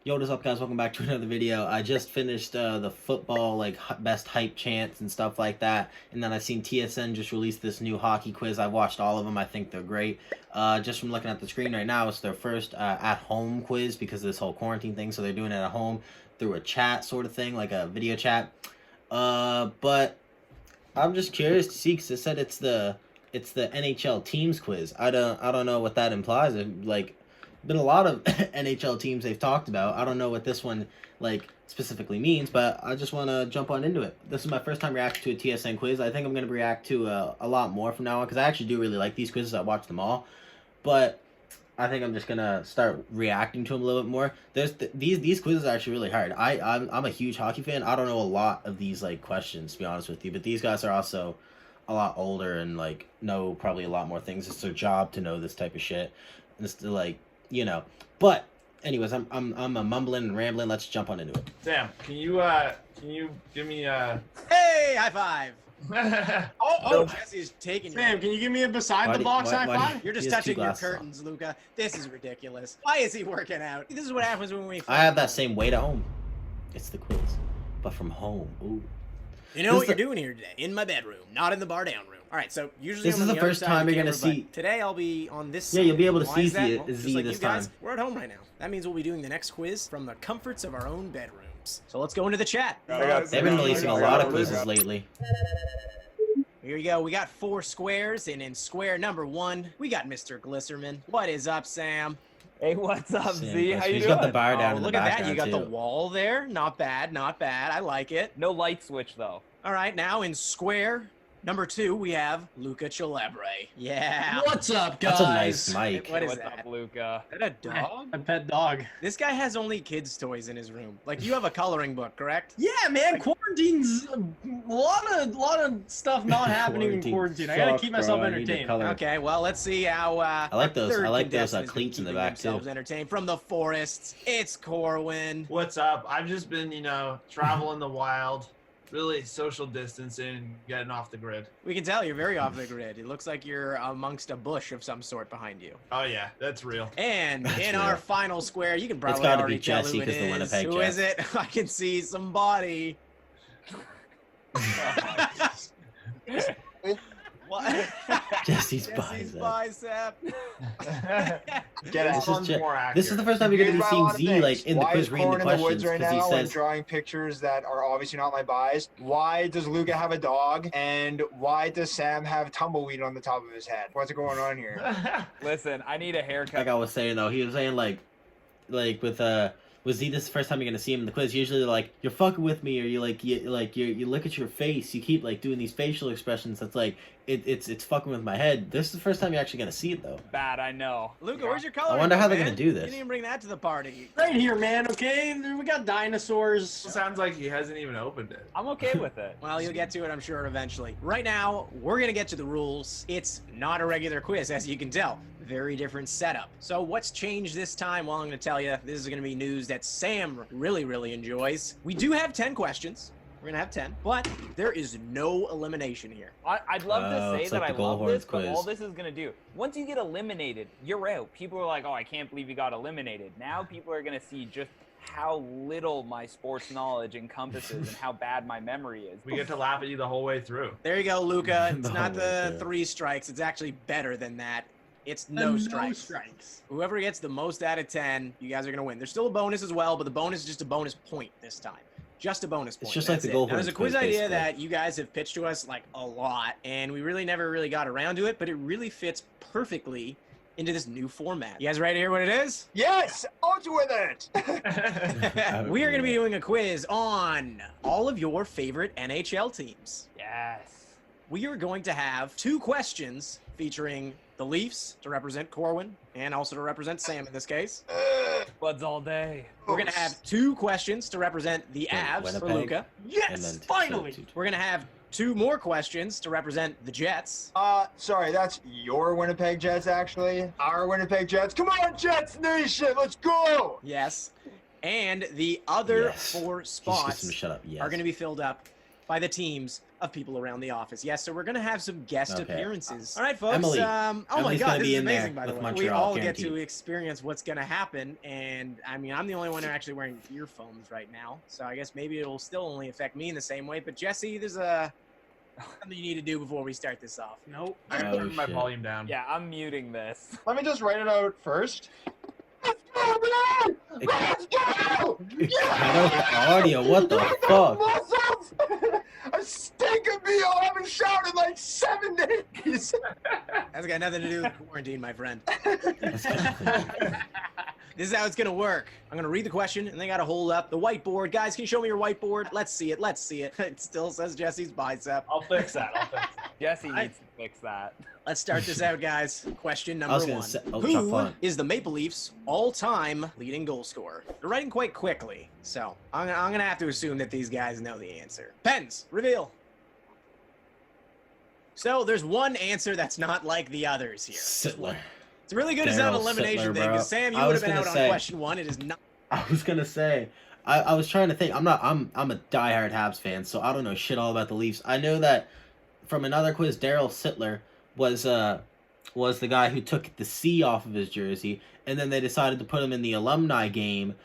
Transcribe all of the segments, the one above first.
Yo, what is up, guys? Welcome back to another video. I just finished the football, like, best hype chants and stuff like that. And then I seen TSN just released this new hockey quiz. I've watched all of them. I think they're great. Just from looking at the screen right now, it's their first at-home quiz because of this whole quarantine thing. So they're doing it at home through a chat sort of thing, like a video chat. But I'm just curious to see because it said it's the NHL teams quiz. I don't know what that implies. Like, been a lot of NHL teams they've talked about. I don't know what this one like specifically means, but I just want to jump on into it. This is my first time reacting to a TSN quiz. I think I'm going to react to a lot more from now on because I actually do really like these quizzes. I watch them all, but I think I'm just going to start reacting to them a little bit more. These quizzes are actually really hard. I'm a huge hockey fan. I don't know a lot of these like questions, to be honest with you, but these guys are also a lot older and like know probably a lot more things. It's their job to know this type of shit. And it's like, you know, but anyways, I'm mumbling and rambling. Let's jump on into it. Sam, can you give me Hey, high five. oh, Jesse's taking Sam, you. can you give me a beside the box high five? You're just touching your curtains, Luca. This is ridiculous. Why is he working out? This is what happens when we I have that same weight at home. It's the quiz, but from home. Ooh. You know what you're doing here today? In my bedroom, not in the Bardown room. All right, so usually this is the first time you're gonna see. Today I'll be on this side. Yeah, you'll be able to see Z like this time. We're at home right now. That means we'll be doing the next quiz from the comforts of our own bedrooms. So let's go into the chat. They've been releasing a lot of quizzes lately. Here we go. We got 4 squares, and in square number 1, we got Mr. Glisserman. What is up, Sam? Hey, what's up, Z? How you He's doing? got the bar down in the look at that. background, You got too. the wall there. Not bad, not bad. I like it. No light switch, though. All right, now in square number 2, we have Luca Celebre. Yeah. What's up, guys? That's a nice mic. What is What's that? up, Luca? Is that a dog? A pet dog. This guy has only kids' toys in his room. Like, you have a coloring book, correct? Yeah, man. Quarantine's a lot of stuff not happening in quarantine. I gotta keep myself entertained. Okay, well, let's see how. I like those. third I like those contestant is cleats in the keeping back too. themselves entertained from the forests. It's Corwin. What's up? I've just been, traveling the wild, really social distancing, getting off the grid. We can tell you're very off the grid. It looks like you're amongst a bush of some sort behind you. Oh yeah, that's real. And That's in real. our final square, you can probably gotta already be tell Jesse who it 'cause the is. Winnipeg Who is Jets. it? I can see some body. What? Jesse's Jesse's bicep. bicep. Get This out. is just, More accurate. this is the first time you're gonna be seeing Z like in the Why quiz is reading the Corn in the questions woods right because he now and says drawing pictures that are obviously not my buys? Why does Luca have a dog? And why does Sam have tumbleweed on the top of his head? What's going on here? Listen, I need a haircut. like I was saying though, he was saying like with Z, this is the first time you're gonna see him in the quiz. Usually, like you're fucking with me, or you look at your face. You keep like doing these facial expressions. That's like it's fucking with my head. This is the first time you're actually gonna see it though. Bad, I know. Luca, where's your coloring wonder book, how they're man? gonna do this. You didn't even bring that to the party. Right here, man. Okay, we got dinosaurs. Sounds like he hasn't even opened it. I'm okay with it. Well, you'll get to it, I'm sure, eventually. Right now, we're going to get to the rules. It's not a regular quiz, as you can tell. Very different setup. So what's changed this time? Well, I'm going to tell you, this is going to be news that Sam really, really enjoys. We do have 10 questions. We're going to have 10, but there is no elimination here. I'd love to say it's that like I the love Goldhorns this, but quiz. all this is going to do, once you get eliminated, you're out. People are like, oh, I can't believe you got eliminated. Now people are going to see just how little my sports knowledge encompasses and how bad my memory is. We get to laugh at you the whole way through. There you go, Luca. It's The not whole way the through. 3 strikes. It's actually better than that. It's no strikes. Whoever gets the most out of 10, you guys are going to win. There's still a bonus as well, but the bonus is just a bonus point this time. Just a bonus point. It's just like That's the it. Goldhorns Now, there's a quiz quiz, idea basically. that you guys have pitched to us like a lot, and we really never really got around to it, but it really fits perfectly into this new format. You guys ready to hear what it is? Yes, on with it. We are going to be doing a quiz on all of your favorite NHL teams. Yes. We are going to have 2 questions featuring the Leafs to represent Corwin and also to represent Sam in this case. Buds all day. We're going to have 2 questions to represent the Yeah, Avs for Winnipeg. Luca. And Yes, then finally. We're going to have 2 more questions to represent the Jets. Sorry, that's your Winnipeg Jets, actually. Our Winnipeg Jets. Come on, Jets Nation, let's go! Yes. And the other Yes. 4 He's just spots gonna shut up. Yes. are going to be filled up by the teams of people around the office. Yes, so we're going to have some guest Okay. appearances. All right, folks. Emily. Oh my Emily's God, gonna this be is in there amazing, by the with way. We Montreal, all get guaranteed. to experience what's going to happen. And I mean, I'm the only one who actually wearing earphones right now. So I guess maybe it will still only affect me in the same way. But Jesse, there's something you need to do before we start this off. Nope. I Oh, turned my shit. volume down. Yeah, I'm muting this. Let me just write it out first. Let's go, man! Let's go! Cut out the audio. What the fuck? Muscles! I stink of BO. I haven't showered in like 7 days. That's got nothing to do with quarantine, my friend. That's kinda- This is how it's going to work. I'm going to read the question, and they got to hold up the whiteboard. Guys, can you show me your whiteboard? Let's see it. Let's see it. It still says Jesse's bicep. I'll fix that. Jesse needs to fix that. Let's start this out, guys. Question I was number gonna one. say- oh, Who Chuck Fun. is the Maple Leafs' all-time leading goal scorer? They're writing quite quickly, so I'm going to have to assume that these guys know the answer. Pens, reveal. So there's one answer that's not like the others here. Sittler. It's really good it's not an Daryl elimination Sittler, thing, bro. because Sam, you I would was have been gonna out say- on question one. It is not. I was gonna say, I was trying to think. I'm a diehard Habs fan, so I don't know shit all about the Leafs. I know that from another quiz, Daryl Sittler was the guy who took the C off of his jersey, and then they decided to put him in the alumni game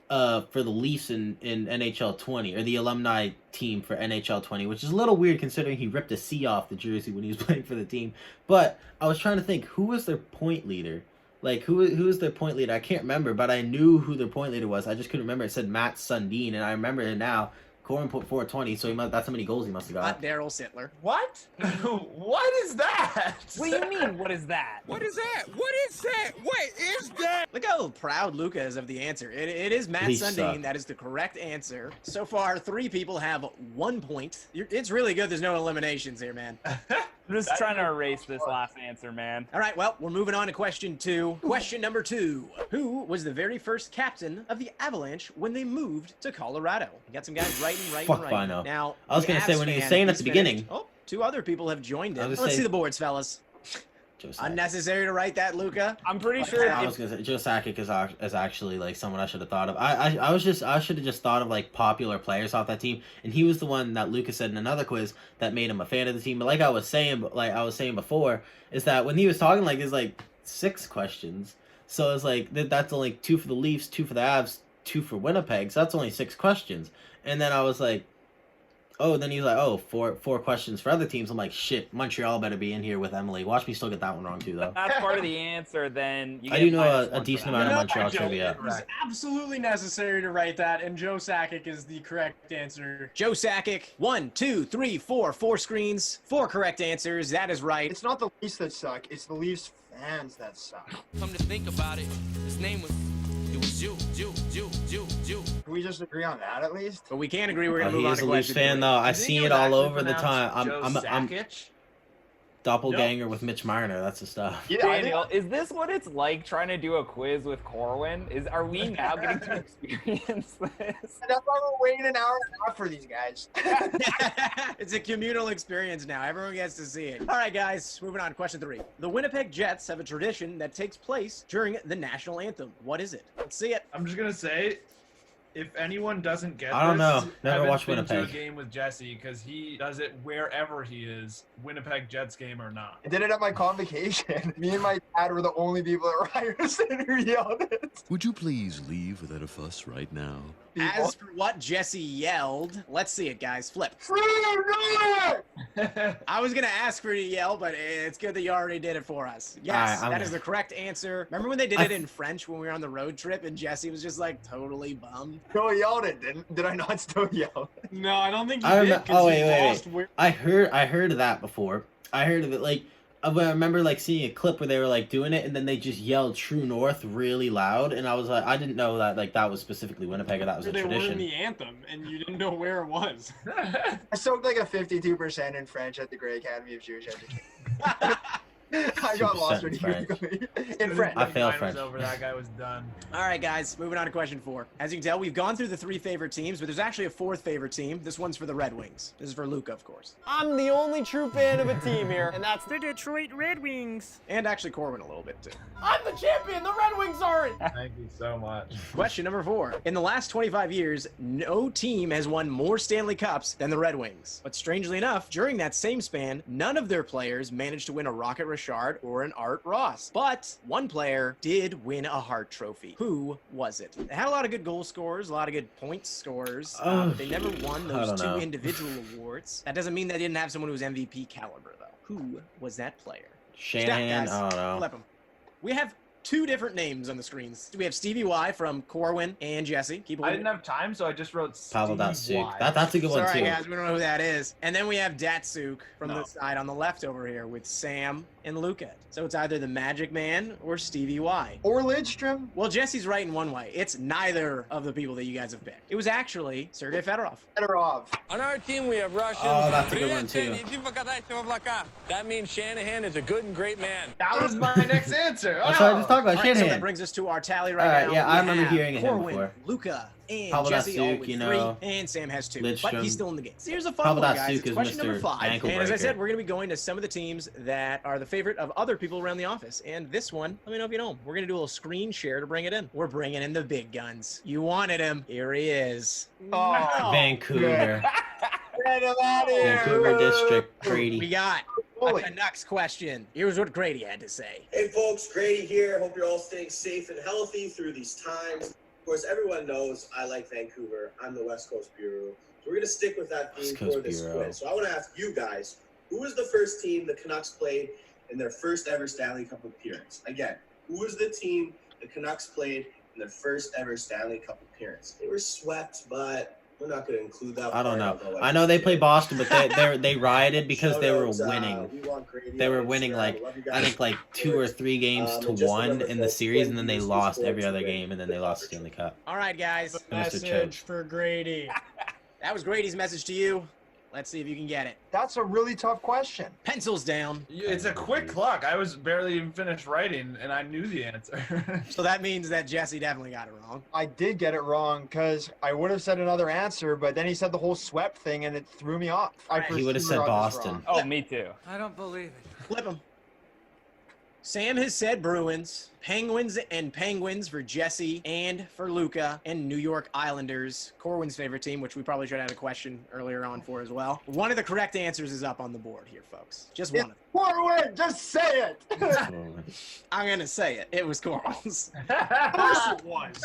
for the Leafs in NHL 20, or the alumni team for NHL 20, which is a little weird considering he ripped a C off the jersey when he was playing for the team. But I was trying to think, who was their point leader? Like, who is their point leader? I can't remember, but I knew who their point leader was. I just couldn't remember. It said Matt Sundin, and I remember it now. Corin put 420, so that's how many goals he must have got. Not Daryl Sittler. What? What is that? What do you mean, what is that? What is that? What is that? What is that? Look how proud Luca is of the answer. It is Matt Leafs Sundin. suck. That is the correct answer. So far, 3 people have 1 point. It's really good there's no eliminations here, man. I'm just trying to erase this last answer, man. All right, well, we're moving on to question 2. Question number 2. Who was the very first captain of the Avalanche when they moved to Colorado? We got some guys writing. Fuck if I know. Now, I was the gonna say, Avs when he was fan, saying at he's the beginning- finished. Oh, 2 other people have joined I in. was Let's gonna see say- the boards, fellas. Joe Sakic. Unnecessary to write that, Luca. I'm pretty sure I if was gonna say Joe Sakic is actually like someone I should have thought of. I should have just thought of like popular players off that team, and he was the one that Lucas said in another quiz that made him a fan of the team. But like I was saying before, is that when he was talking, like, it's like 6 questions, so it's like that's only 2 for the Leafs, 2 for the Avs, 2 for Winnipeg, so that's only 6 questions. And then I was like, oh, then he's like, oh, four questions for other teams. I'm like, shit, Montreal better be in here with Emily. Watch me still get that one wrong too, though. that's part of the answer, then you I get do know minus a 1 for decent that. amount of You know, Montreal Joe, trivia. It was absolutely necessary to write that, and Joe Sakic is the correct answer. Joe Sakic, 1, 2, 3, 4, 4 screens, 4 correct answers. That is right. It's not the Leafs that suck. It's the Leafs fans that suck. Come to think about it, his name was you. Can we just agree on that at least? But we can't agree. We're Oh, gonna he move on is to a Leafs question fan, 3. though. I You think see it it was all actually over the pronounced time. Joe I'm Sakic? doppelganger with Mitch Marner. That's the stuff. Yeah, I think Daniel, is this what it's like trying to do a quiz with Corwin? Are we now getting to experience this? that's why we're waiting an hour and a half for these guys. It's a communal experience now. Everyone gets to see it. All right, guys, moving on to question 3. The Winnipeg Jets have a tradition that takes place during the national anthem. What is it? Let's see it. I'm just gonna say, if anyone doesn't get I don't this, know. Never haven't watched been to a Winnipeg. game with Jesse because he does it wherever he is, Winnipeg Jets game or not. I did it at my convocation. Me and my dad were the only people at Ryerson who yelled it. Would you please leave without a fuss right now? As for what Jesse yelled, let's see it, guys. Flip. I was going to ask for you to yell, but it's good that you already did it for us. Yes, All right, that is the correct answer. Remember when they did it in French when we were on the road trip and Jesse was just like totally bummed? Still yelled it, did I not still yell? No, I don't think you I did. remember. 'Cause Oh you wait. lost where- I heard of that before. I heard of it like. I remember like seeing a clip where they were like doing it, and then they just yelled "True North" really loud, and I was like, I didn't know that like that was specifically Winnipeg, or that was a they were in tradition. the anthem, and you didn't know where it was. I soaked like a 52% in French at the Grey Academy of Jewish Education. I got lost when you French. in French. I failed Mine French. was over. That guy was done. All right, guys, moving on to question 4. As you can tell, we've gone through the 3 favorite teams, but there's actually a 4th favorite team. This one's for the Red Wings. This is for Luca, of course. I'm the only true fan of a team here, and that's The Detroit Red Wings. And actually Corwin a little bit, too. I'm the champion. The Red Wings aren't. Thank you so much. Question number 4. In the last 25 years, no team has won more Stanley Cups than the Red Wings. But strangely enough, during that same span, none of their players managed to win a Rocket Richard or an Art Ross. But one player did win a Hart Trophy. Who was it? They had a lot of good goal scorers, a lot of good point scorers, but they never won those 2 individual awards. That doesn't mean they didn't have someone who was MVP caliber, though. Who was that player? Shanahan, Stat, I don't know. Flip 'em. We have 2 different names on the screens. We have Stevie Y from Corwin and Jesse. Keep I didn't have time, so I just wrote Pavel Stevie Datsuk. Y. That's a good one Sorry, too. guys, we don't know who that is. And then we have Datsuk from No. the side on the left over here with Sam and Luca. So it's either the Magic Man or Stevie Y. Or Lidstrom. Well, Jesse's right in one way. It's neither of the people that you guys have picked. It was actually Sergei Fedorov. Fedorov. On our team, we have Russians. Oh, that's a good one too. That means Shanahan is a good and great man. That was my next answer. That's what I just talked about. All right, so that Shanahan. brings us to our tally right All right, now. yeah, We I remember have hearing of him Corwin, before. Luca, and Pavel Jesse all Datsuk, with you 3, know, and Sam has 2. But Lidstrom. he's still in the game. So here's a fun Pavel one, guys. Datsuk It's is question number Mr. 5. Ankle And as I Breaker. said, we're going to be going to some of the teams that are the favorite of other people around the office. And this one, let me know if you know him. We're going to do a little screen share to bring it in. We're bringing in the big guns. You wanted him. Here he is. Oh, Vancouver. get him out of here. Vancouver District, We Grady. got a Holy. Canucks question. Here's what Grady had to say. Hey folks, Grady here. Hope you're all staying safe and healthy through these times. Of course, everyone knows I like Vancouver. I'm the West Coast Bureau. So we're going to stick with that theme West Coast for this Bureau. quiz. So I want to ask you guys, who was the first team the Canucks played in their first ever Stanley Cup appearance? Again, who was the team the Canucks played in their first ever Stanley Cup appearance? They were swept, but we're not going to include that. I don't part, know. although I know they did. played Boston, but they rioted because they were Shout outs, winning. we want Grady They were on winning Instagram. like Love you I guys. think like 2 or 3 games to And just 1 remember, in the folks, series, and then they Quinn lost used to every score other to game, win and then the they lost the Cup. Stanley Cup. All right, guys. Mr. Message Choach. for Grady. That was Grady's message to you. Let's see if you can get it. That's a really tough question. Pencils down. It's a quick clock. I was barely even finished writing, and I knew the answer. So that means that Jesse definitely got it wrong. I did get it wrong because I would have said another answer, but then he said the whole swept thing and it threw me off. He would have said Boston. Oh, me too. I don't believe it. Flip him. Sam has said Bruins, Penguins and Penguins for Jesse and for Luca, and New York Islanders, Corwin's favorite team, which we probably should have had a question earlier on for as well. One of the correct answers is up on the board here, folks. Just one of them. Forward, just say it. I'm going to say it. It was Corwin's. Of course it was.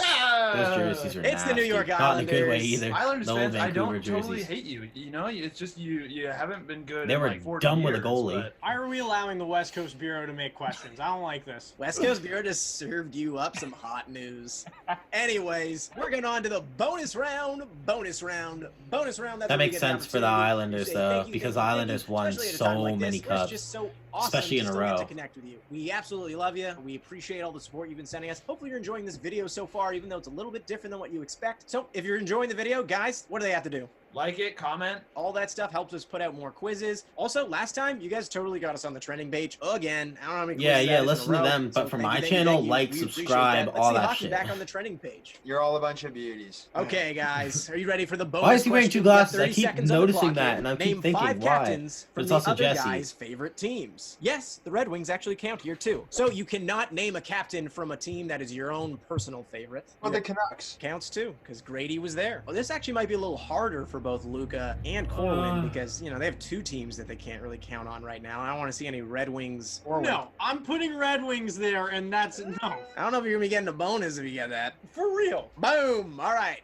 Those jerseys are It's the New nasty. York Not in a good way Islanders. either. Islanders No fans, I Vancouver don't totally jerseys. hate you. You know, it's just you haven't been good. They in were like 40 dumb with a years, goalie. but- Why are we allowing the West Coast Bureau to make questions? I don't like this. West Coast Bureau just served you up some hot news. Anyways, we're going on to the bonus round. Bonus round. That's That where we makes get sense an for the opportunity to Islanders, say though, thank you, because thank you, Islanders thank you, won especially at a so time like many this, where it's cups, just so awesome especially in to a still get row. to connect with you. We absolutely love you. We appreciate all the support you've been sending us. Hopefully you're enjoying this video so far, even though it's a little bit different than what you expect. So if you're enjoying the video, guys, what do they have to do? Like it, comment. All that stuff helps us put out more quizzes. Also, last time, you guys totally got us on the trending page again. I don't know how many Yeah, quizzes yeah, that is in a listen to row. them, but So for thank my you, thank you, channel, thank you. like, We appreciate subscribe, Let's all see that hockey shit. back on the trending page. You're all a bunch of beauties. Okay, guys, are you ready for the bonus? Why is he wearing question? 2 We got glasses? I 30 keep seconds on the noticing clock that, here. and I keep Name thinking, 5 why? captains But from it's the also other Jesse. guys' favorite teams. Yes, the Red Wings actually count here too. So you cannot name a captain from a team that is your own personal favorite. Oh, the Canucks. Counts too, because Grady was there. Well, this actually might be a little harder for both Luca and Corwin because, you know, they have 2 teams that they can't really count on right now. I don't want to see any Red Wings or No, I'm putting Red Wings there, and that's no. I don't know if you're going to be getting a bonus if you get that. For real. Boom! All right.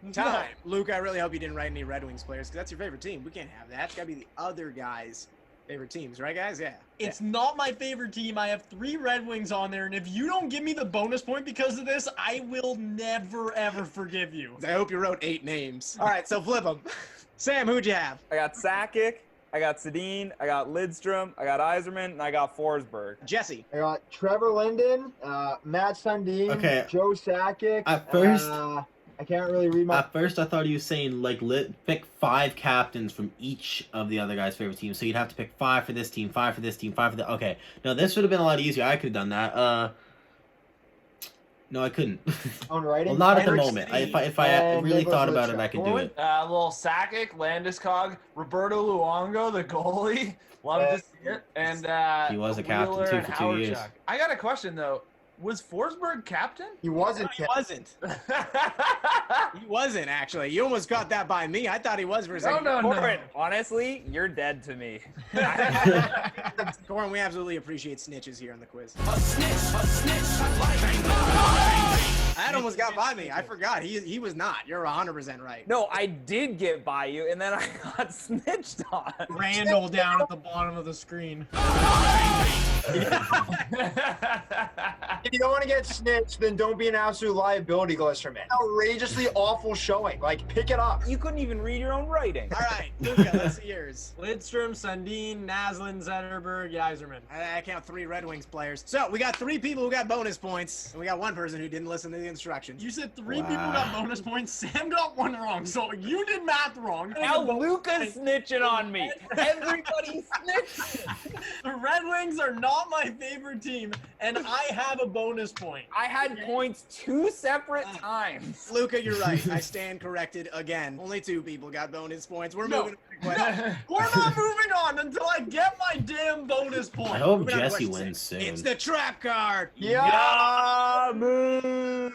No. Time. Luke, I really hope you didn't write any Red Wings players because that's your favorite team. We can't have that. It's got to be the other guys' favorite teams, right, guys? Yeah. It's not my favorite team. I have 3 Red Wings on there, and if you don't give me the bonus point because of this, I will never, ever forgive you. I hope you wrote 8 names. All right, so flip them. Sam, who'd you have? I got Sakic, I got Sedin, I got Lidstrom, I got Yzerman, and I got Forsberg. Jesse. I got Trevor Linden, Matt Sundin, Okay. Joe Sakic. At first- I can't really read my. At first, I thought he was saying, like, pick 5 captains from each of the other guy's favorite teams. So you'd have to pick 5 for this team, 5 for this team, 5 for the... Okay. No, this would have been a lot easier. I could have done that. No, I couldn't. On writing. Well, not at the Henrik moment. Steve. If I And really Nicholas thought about it, Lidstrom. I could do it. Little Sakic, Landeskog, Roberto Luongo, the goalie. Love to see it. And He was a captain, Wheeler too, and for 2 years. Hawerchuk. I got a question though. Was Forsberg captain? He wasn't. He wasn't. He wasn't, actually. You almost got that by me. I thought he was for a second. No. Corin, honestly, you're dead to me. Corin, we absolutely appreciate snitches here on the quiz. That almost got by me. I forgot. He was not. You're 100% right. No, I did get by you, and then I got snitched on. Randall down at the bottom of the screen. If you don't want to get snitched, then don't be an absolute liability, Glisterman. Outrageously awful showing. Like, pick it up. You couldn't even read your own writing. All right, Luca, let's see yours. Lidstrom, Sundin, Naslin, Zetterberg, Yzerman. I count 3 Red Wings players. So we got 3 people who got bonus points, and we got 1 person who didn't listen to the instructions. You said 3 people got bonus points. Sam got 1 wrong, so you did math wrong. Now Luca's snitching on me. Everybody's snitching. The Red Wings are not my favorite team, and I have a bonus point. I had points 2 separate times. Luca, you're right. I stand corrected again. Only 2 people got bonus points. We're moving on to the question. We're not moving on until I get my damn bonus point. I hope Moving on to Jesse question wins 6. soon. It's the trap card. Yeah. Moo.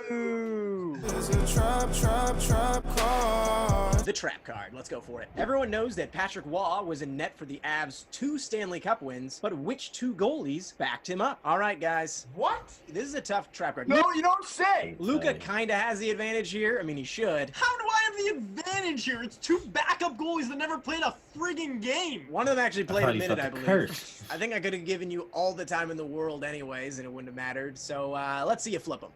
The trap card. Let's go for it. Everyone knows that Patrick Waugh was in net for the Avs' 2 Stanley Cup wins, but which 2 goalies backed him up? All right, guys. What? This is a tough trap card. No, you don't say. Luca kind of has the advantage here. I mean, he should. How do I have the advantage here? It's 2 backup goalies that never played a friggin' game. One of them actually played a thought you minute, felt I the believe. curse. I think I could have given you all the time in the world anyways, and it wouldn't have mattered. So let's see you flip them.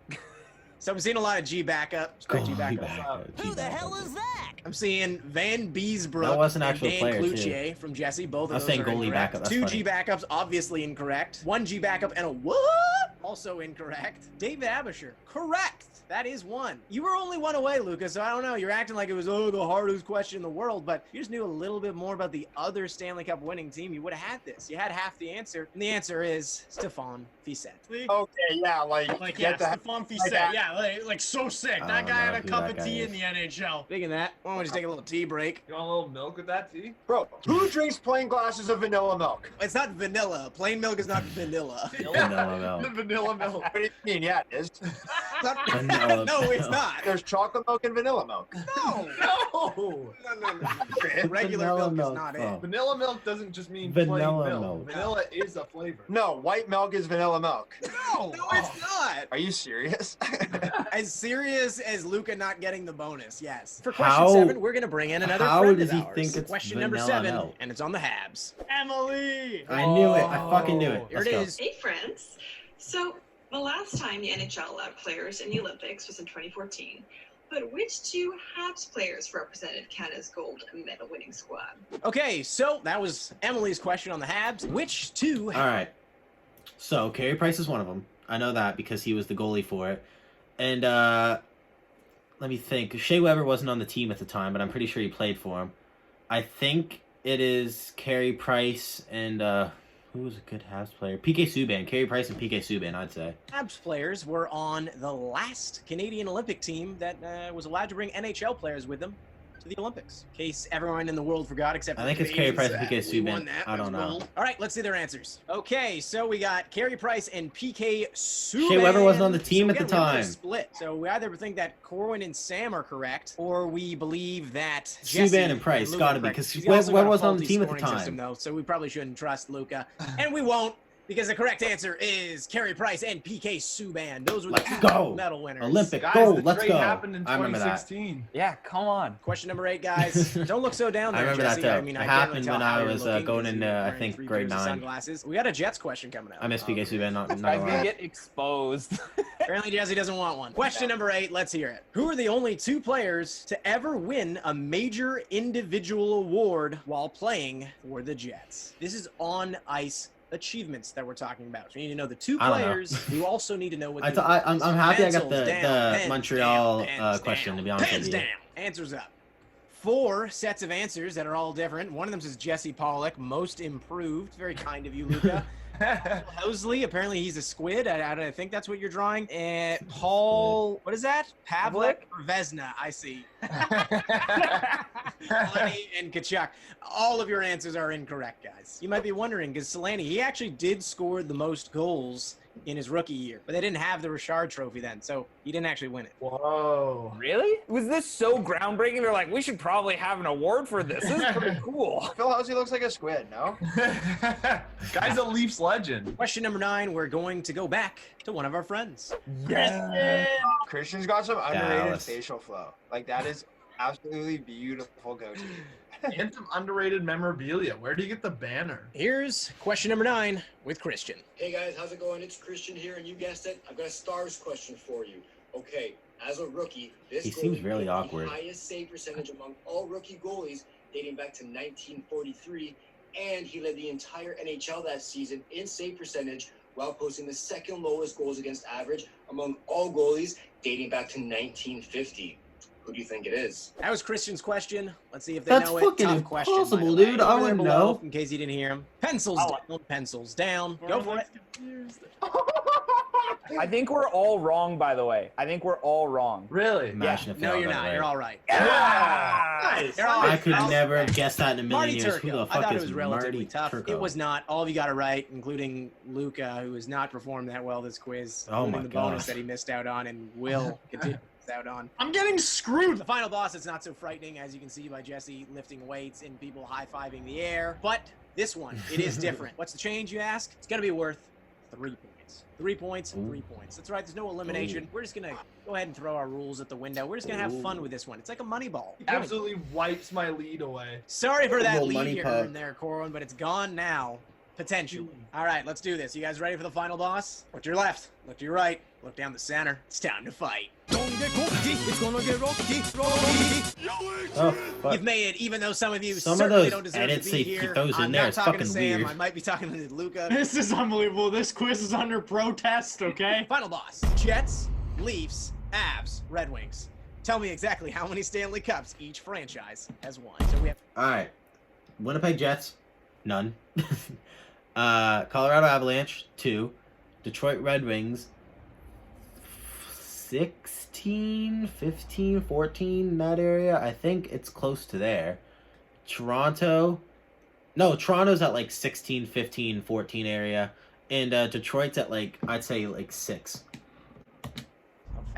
So I'm seeing a lot of G backup. Straight G backup. Who the hell is that? I'm seeing Van Beesbrook That was an and actual Dan player, too. Cloutier from Jesse. Both of I was those saying are goalie incorrect. backup, that's 2 funny. G backups, obviously incorrect. 1 G backup and a what? Also incorrect. David Abisher, correct. That is 1. You were only 1 away, Lucas, so I don't know. You're acting like it was, the hardest question in the world, but you just knew a little bit more about the other Stanley Cup winning team. You would have had this. You had half the answer, and the answer is Stéphane Fisset. Okay, yeah, like Yeah, get the Stéphane Fisset. Yeah, like so sick. I That don't guy know had a who cup that of guy tea is. in the NHL. Speaking of that, why don't we just take a little tea break? You want a little milk with that tea? Bro, who drinks plain glasses of vanilla milk? It's not vanilla. Plain milk is not vanilla. Vanilla milk. The vanilla milk. What do you mean? Yeah, it is. It's not- Vanilla no, it's milk. not. There's chocolate milk and vanilla milk. No. No. No. Regular Vanilla milk is milk, not oh. it. Vanilla milk doesn't just mean Vanilla plain milk. milk. Vanilla is a flavor. No, white milk is vanilla milk. No, it's not. Are you serious? As serious as Luca not getting the bonus, yes. For question How- 7, we're going to bring in another how friend does of he ours. think it's Question number vanilla 7, milk? and it's on the Habs. Emily. I knew it. I fucking knew it. Here Let's it go. is. Hey, friends. So, the last time the NHL allowed players in the Olympics was in 2014. But which 2 Habs players represented Canada's gold medal winning squad? Okay, so that was Emily's question on the Habs. Which 2 All right. So Carey Price is one of them. I know that because he was the goalie for it. And let me think. Shea Weber wasn't on the team at the time, but I'm pretty sure he played for him. I think it is Carey Price and who was a good Habs player? PK Subban. Carey Price and PK Subban, I'd say. Habs players were on the last Canadian Olympic team that was allowed to bring NHL players with them to the Olympics. In case everyone in the world forgot, except I for think it's Canadians, Carey Price and PK we Subban. won that. I That was don't know. gold. All right, let's see their answers. Okay, so we got Carey Price and PK Subban. Shea Weber wasn't on the team at again, the we have a time. Split. So we either think that Corwin and Sam are correct, or we believe that Jesse Subban and Price Luca gotta are be, correct. 'cause He's Webb also got a wasn't on the faulty team at the scoring time. system, though, so we probably shouldn't trust Luca, and we won't. Because the correct answer is Carey Price and PK Subban. Those were the Let's 2 go. gold medal winners. Olympic Guys, gold. the Let's trade go. happened in I remember that. 2016. Yeah, come on. Question number 8, guys. Don't look so down I there, remember Jesse. that, I too. mean, It I happened can't tell when how I you're was, looking going 'cause into, you're I wearing think, 3 grade pairs of 9. Sunglasses. We got a Jets question coming up. I miss PK Subban. Not I'm gonna gonna lie. get exposed. Apparently, Jesse doesn't want one. Question number 8. Let's hear it. Who are the only 2 players to ever win a major individual award while playing for the Jets? This is on ice achievements that we're talking about. So you need to know the two I don't know. players. You also need to know what I'm happy I got Pencils the down, pens Montreal down, pens question, down, to be honest pens with you. down. Answers up. 4 sets of answers that are all different. One of them says Jesse Pollock, most improved. Very kind of you, Luca. Housley, apparently he's a squid. I think that's what you're drawing. And Paul, what is that? Pavlik or Vesna? I see. Solani and Kachuk. All of your answers are incorrect, guys. You might be wondering, because Solani, he actually did score the most goals in his rookie year, but they didn't have the Richard Trophy then, so he didn't actually win it. Whoa. Really? Was this so groundbreaking? They're like, we should probably have an award for this. This is pretty cool. Phil Housley looks like a squid, no? Guy's a Leafs legend. Question number 9, we're going to go back to one of our friends. Christian's got some underrated Dallas. facial flow. Like, that is absolutely beautiful goatee. And some underrated memorabilia. Where do you get the banner? Here's question number 9 with Christian. Hey guys, how's it going? It's Christian here, and you guessed it, I've got a stars question for you. Okay, as a rookie, this He seems goalie really had awkward. the highest save percentage among all rookie goalies dating back to 1943, and he led the entire NHL that season in save percentage while posting the second lowest goals against average among all goalies dating back to 1950. Who do you think it is? That was Christian's question. Let's see if they That's know it. fucking Tough question, by the impossible, way. dude. I Over there wouldn't below, know. in case you didn't hear him. Pencils down, pencils down. Go for it. I think we're all wrong, by the way. I think we're all wrong. Really? Imagine if No, they you're all got not. it You're right. all right. Nice. You're all I right. could never have guessed that in a Marty million years. Who Turco. the I fuck thought it is was relatively Marty tough. Turco? It was not. All of you got it right, including Luca, who has not performed that well this quiz. Oh including my the bonus God. that he missed out on and will continue to miss out on. I'm getting screwed. The final boss is not so frightening, as you can see by Jesse lifting weights and people high-fiving the air. But this one, it is different. What's the change, you ask? It's going to be worth 3 points. 3 points, 3 points. That's right, there's no elimination. We're just going to go ahead and throw our rules at the window. We're just going to have fun with this one. It's like a money ball. Absolutely wipes my lead away. Sorry for that Little lead money you puck. earned there, Corwin, but it's gone now. Potentially. All right, let's do this. You guys ready for the final boss? Look to your left. Look to your right. Look down the center. It's time to fight. It's gonna get rocky. Oh, fuck. You've made it, even though some of you Some of certainly those don't deserve edits to be they here. keep those in I'm there. not It's talking to fucking Sam. weird. I might be talking to Luca. This is unbelievable. This quiz is under protest, okay? Final boss. Jets, Leafs, Avs, Red Wings. Tell me exactly how many Stanley Cups each franchise has won. So we have All right. Winnipeg Jets, none. Colorado Avalanche, 2. Detroit Red Wings, 16, 15, 14 in that area. I think it's close to there. Toronto's at like 16, 15, 14 area. And Detroit's at like, I'd say like 6.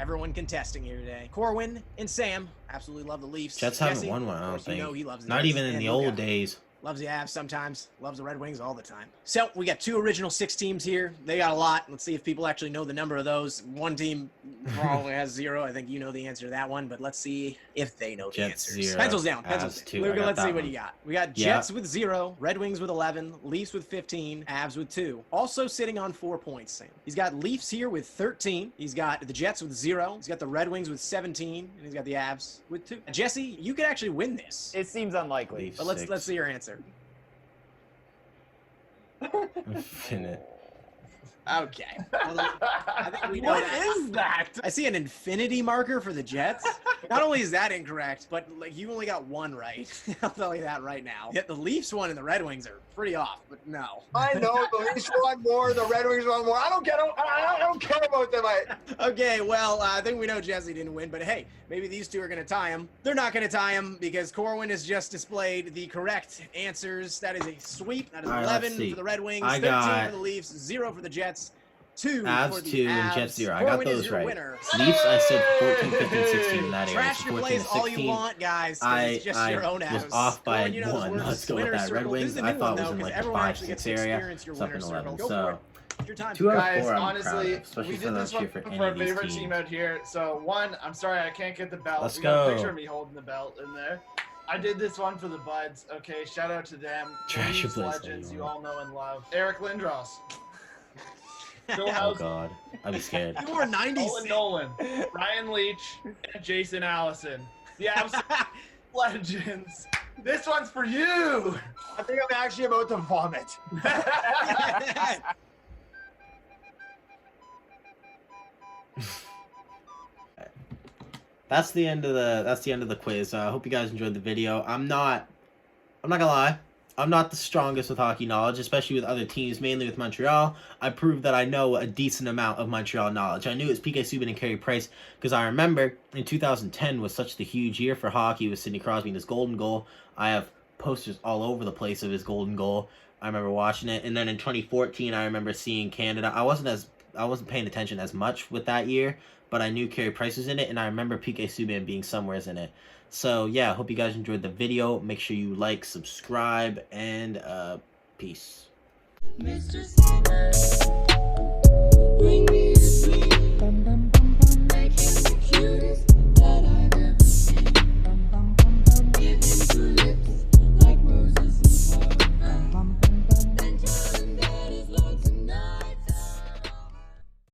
everyone contesting here today. Corwin and Sam absolutely love the Leafs. Jets haven't Jesse, won one, I of don't course, you think. know he loves the Not Jets, even in and the Luka old days. Loves the Avs sometimes, loves the Red Wings all the time. So we got 2 original 6 teams here. They got a lot. Let's see if people actually know the number of those. One team probably has 0. I think you know the answer to that one, but let's see if they know the Jets, answers. 0. Pencils down, Avs, pencils down. 2. I Luka, got let's that see what one. you got. We got Yeah. Jets with 0, Red Wings with 11, Leafs with 15, Avs with 2. Also sitting on 4 points, Sam. He's got Leafs here with 13. He's got the Jets with 0. He's got the Red Wings with 17, and he's got the Avs with 2. Jesse, you could actually win this. It seems unlikely. Leafs, But let's 6. see your answer. In it. Okay. Well, I think we know What that. is that? I see an infinity marker for the Jets. Not only is that incorrect, but like you only got 1 right. I'll tell you that right now. Yet the Leafs one and the Red Wings are pretty off, but no. I know the Leafs won more, the Red Wings won more. I don't care about them. Okay, well, I think we know Jesse didn't win, but hey, maybe these 2 are going to tie him. They're not going to tie him because Corwin has just displayed the correct answers. That is a sweep. That is All right, 11 let's see. for the Red Wings, I 13 got for the Leafs, 0 for the Jets. 2 Avs, for the 2, and Avs. Jets, 0. I got Corwin is those your right. winner. Leafs, I said 14, 15, 16 in that area. Trash So your 14 plays to all 16. you want, guys. 'Cause it's just your own was house. off by Corwin, you know those 1. words, Let's go with winner that. Red circle. This Wings, is a I new thought one, was though, in 'cause like the everyone 5, actually gets 6 to area. experience your It's up winner in circle. 11. Go So for it. It's your time. 2 out of Guys, 4 I'm honestly, proud of, especially we for did not this one cheer for for any our of these favorite teams. team out here. So, one, I'm sorry I can't get the belt. Let's we got a go. picture of me holding the belt in there. I did this one for the Buds. Okay, shout out to them. Trash your Leafs plays, legends you you want. all know and love. Eric Lindros. Phil Oh Housley. god, I'd be scared. You were 96. Owen Nolan. Ryan Leach. And Jason Allison. The absolute legends. This one's for you. I think I'm actually about to vomit. That's the end of the quiz. I hope you guys enjoyed the video. I'm not gonna lie. I'm not the strongest with hockey knowledge, especially with other teams, mainly with Montreal. I proved that I know a decent amount of Montreal knowledge. I knew it was P.K. Subban and Carey Price because I remember in 2010 was such the huge year for hockey with Sidney Crosby and his golden goal. I have posters all over the place of his golden goal. I remember watching it. And then in 2014, I remember seeing Canada. I wasn't paying attention as much with that year, but I knew Carey Price was in it, and I remember P.K. Subban being somewhere in it. So, yeah, hope you guys enjoyed the video. Make sure you like, subscribe, and peace. Mr. Bring me